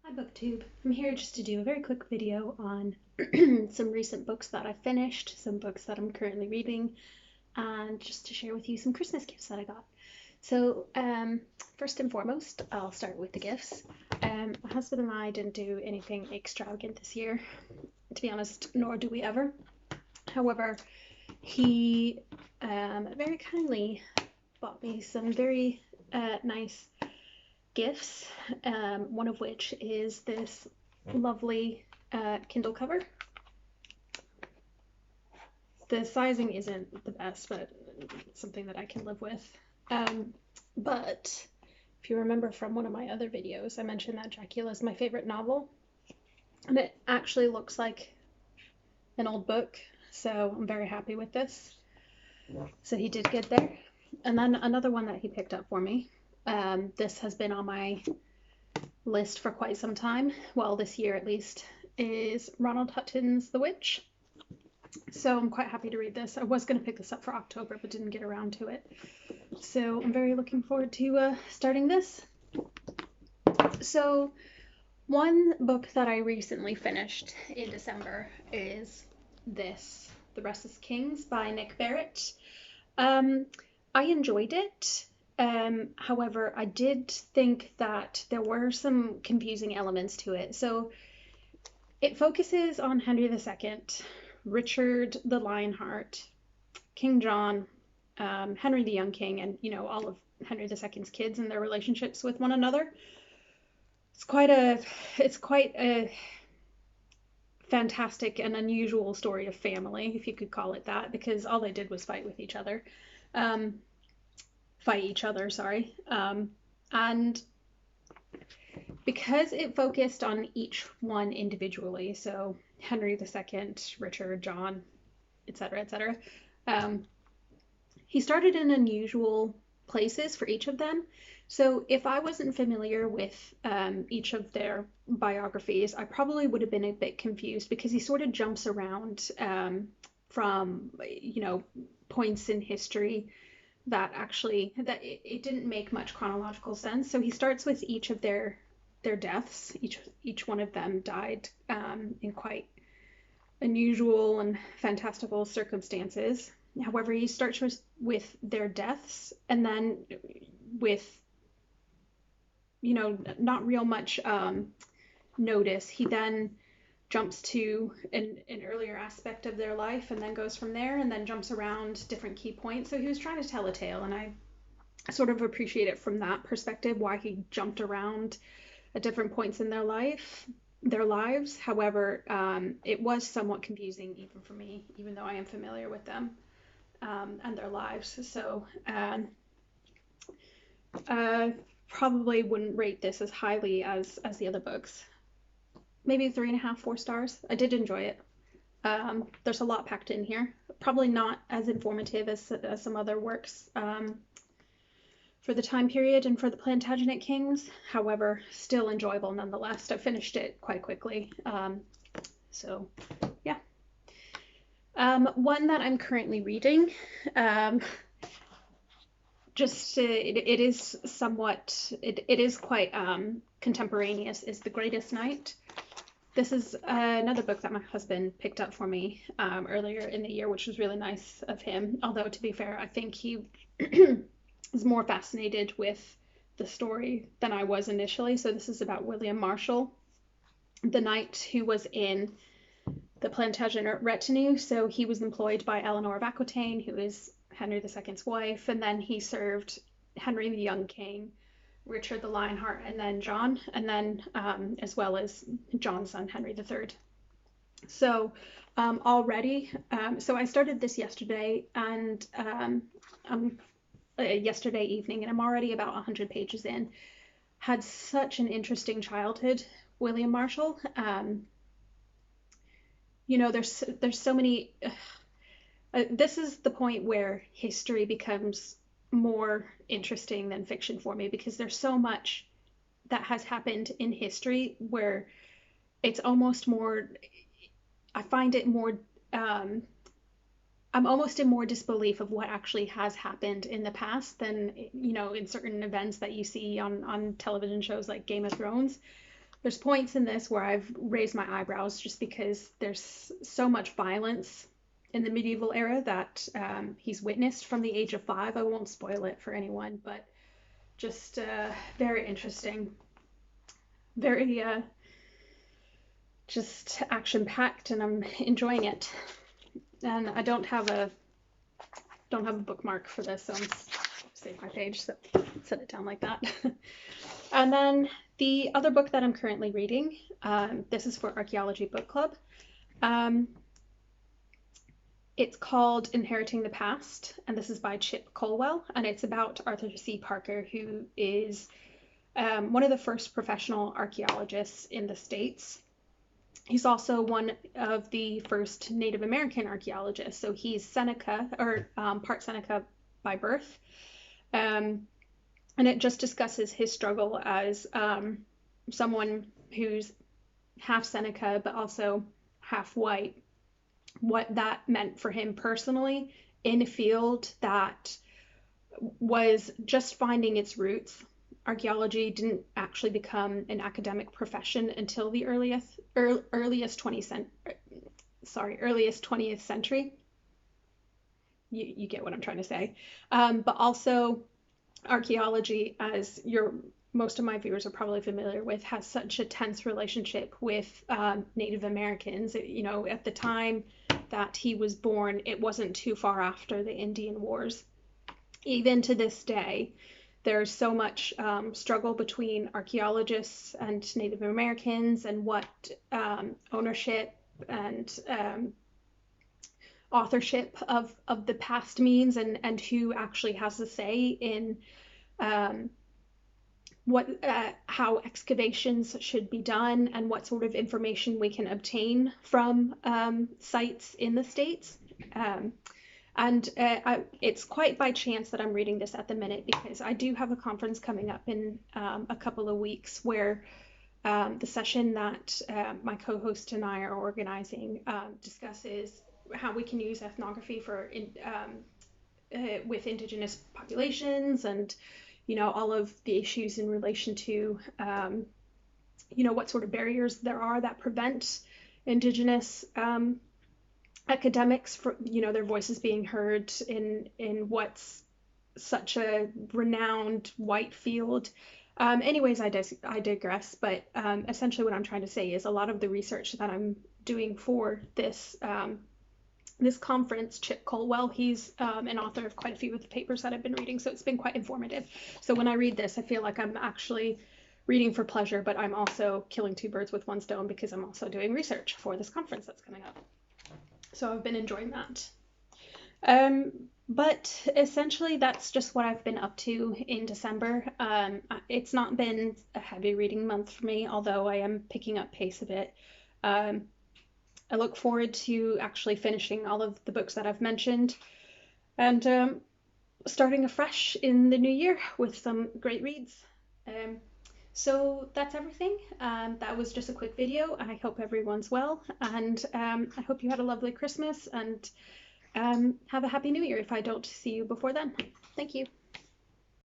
Hi BookTube. I'm here just to do a very quick video on some recent books that I finished, some books that I'm currently reading, and just to share with you some Christmas gifts that I got. So, first and foremost, I'll start with the gifts. My husband and I didn't do anything extravagant this year, to be honest, nor do we ever. However, he very kindly bought me some very nice gifts, one of which is this lovely Kindle cover. The sizing isn't the best, but it's something that I can live with. But if you remember from one of my other videos, I mentioned that Dracula is my favorite novel, and it actually looks like an old book, so I'm very happy with this. So he did good there. And then another one that he picked up for me. This has been on my list for quite some time, well, this year at least, is Ronald Hutton's The Witch. So I'm quite happy to read this. I was going to pick this up for October, but didn't get around to it. So I'm very looking forward to starting this. So one book that I recently finished in December is this, The Restless Kings by Nick Barrett. I enjoyed it. However, I did think that there were some confusing elements to it. So it focuses on Henry II, Richard the Lionheart, King John, Henry the Young King, and all of Henry II's kids and their relationships with one another. It's quite a fantastic and unusual story of family, if you could call it that, because all they did was fight each other, sorry. And because it focused on each one individually, so Henry II, Richard, John, etc., etc., he started in unusual places for each of them. So if I wasn't familiar with each of their biographies, I probably would have been a bit confused because he sort of jumps around from, points in history that it didn't make much chronological sense. So he starts with each of their deaths. Each one of them died in quite unusual and fantastical circumstances. However, he starts with their deaths, and then with not real much notice, he then jumps to an earlier aspect of their life and then goes from there and then jumps around different key points. So he was trying to tell a tale, and I sort of appreciate it from that perspective, why he jumped around at different points in their lives. However, it was somewhat confusing even for me, even though I am familiar with them and their lives. So probably wouldn't rate this as highly as the other books. Maybe 3.5, 4 stars. I did enjoy it. There's a lot packed in here. Probably not as informative as some other works for the time period and for the Plantagenet Kings. However, still enjoyable nonetheless. I finished it quite quickly. So, yeah. One that I'm currently reading, it is somewhat, it is quite contemporaneous, is The Greatest Night. This is another book that my husband picked up for me earlier in the year, which was really nice of him. Although, to be fair, I think he is more fascinated with the story than I was initially. So this is about William Marshall, the knight who was in the Plantagenet retinue. So he was employed by Eleanor of Aquitaine, who is Henry II's wife, and then he served Henry the Young King, Richard the Lionheart, and then John, and then as well as John's son, Henry III. So so I started this yesterday, and yesterday evening, and I'm already about 100 pages in. Had such an interesting childhood, William Marshall. There's so many. This is the point where history becomes more interesting than fiction for me, because there's so much that has happened in history where it's almost more. I find it more. I'm almost in more disbelief of what actually has happened in the past than in certain events that you see on television shows like Game of Thrones. There's points in this where I've raised my eyebrows just because there's so much violence in the medieval era that he's witnessed from the age of 5. I won't spoil it for anyone, but just very interesting, very just action packed, and I'm enjoying it. And I don't have a bookmark for this, so I'm save my page, so set it down like that. And then the other book that I'm currently reading, this is for Archaeology Book Club. It's called Inheriting the Past, and this is by Chip Colwell, and it's about Arthur C. Parker, who is one of the first professional archaeologists in the States. He's also one of the first Native American archaeologists, so he's Seneca, or part Seneca by birth. And it just discusses his struggle as someone who's half Seneca but also half white, what that meant for him personally in a field that was just finding its roots. Archaeology didn't actually become an academic profession until the earliest 20th century. You get what I'm trying to say. But also archaeology, as most of my viewers are probably familiar with, has such a tense relationship with Native Americans. At the time that he was born, it wasn't too far after the Indian Wars. Even to this day, there's so much struggle between archaeologists and Native Americans, and what ownership and authorship of the past means, and who actually has a say in how excavations should be done, and what sort of information we can obtain from sites in the States. It's quite by chance that I'm reading this at the minute, because I do have a conference coming up in a couple of weeks where the session that my co-host and I are organizing discusses how we can use ethnography with Indigenous populations, and all of the issues in relation to what sort of barriers there are that prevent Indigenous academics for their voices being heard in what's such a renowned white field. Anyways, I digress, but essentially what I'm trying to say is a lot of the research that I'm doing for this conference, Chip Colwell, he's an author of quite a few of the papers that I've been reading, so it's been quite informative. So when I read this, I feel like I'm actually reading for pleasure, but I'm also killing two birds with one stone, because I'm also doing research for this conference that's coming up. So I've been enjoying that. But essentially that's just what I've been up to in December. It's not been a heavy reading month for me, although I am picking up pace a bit. I look forward to actually finishing all of the books that I've mentioned, and starting afresh in the new year with some great reads. So that's everything. That was just a quick video. I hope everyone's well, and I hope you had a lovely Christmas, and have a happy new year if I don't see you before then. Thank you.